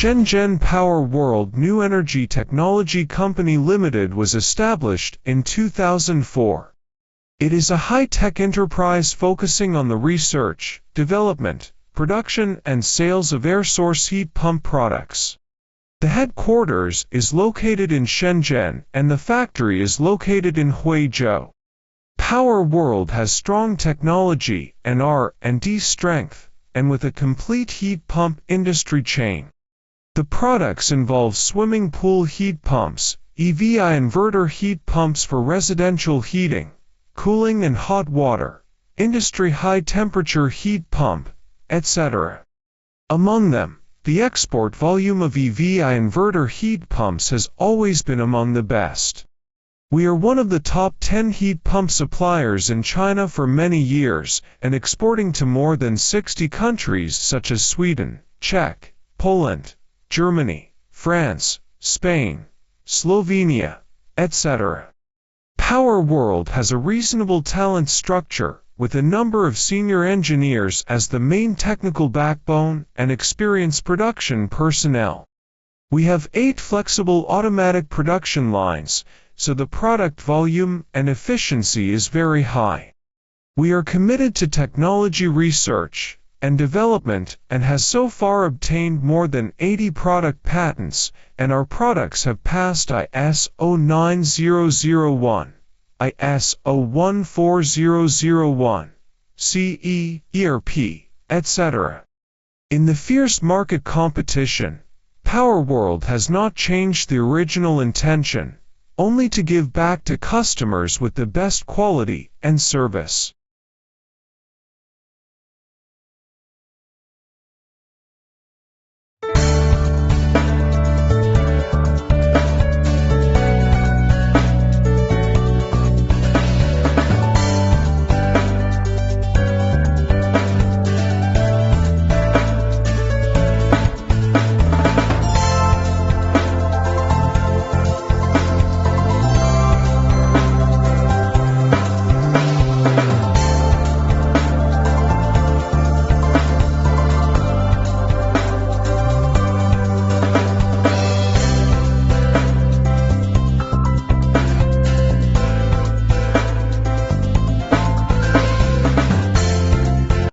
Shenzhen Power World New Energy Technology Company Limited was established in 2004. It is a high-tech enterprise focusing on the research, development, production and sales of air source heat pump products. The headquarters is located in Shenzhen and the factory is located in Huizhou. Power World has strong technology and R&D strength, and with a complete heat pump industry chain. The products involve swimming pool heat pumps, EVI inverter heat pumps for residential heating, cooling and hot water, industry high-temperature heat pump, etc. Among them, the export volume of EVI inverter heat pumps has always been among the best. We are one of the top 10 heat pump suppliers in China for many years and exporting to more than 60 countries such as Sweden, Czech, Poland, Germany, France, Spain, Slovenia, etc. Power World has a reasonable talent structure, with a number of senior engineers as the main technical backbone and experienced production personnel. We have 8 flexible automatic production lines, so the product volume and efficiency is very high. We are committed to technology research and development and has so far obtained more than 80 product patents, and our products have passed ISO 9001, ISO 14001, CE, ERP, etc. In the fierce market competition, Power World has not changed the original intention, only to give back to customers with the best quality and service.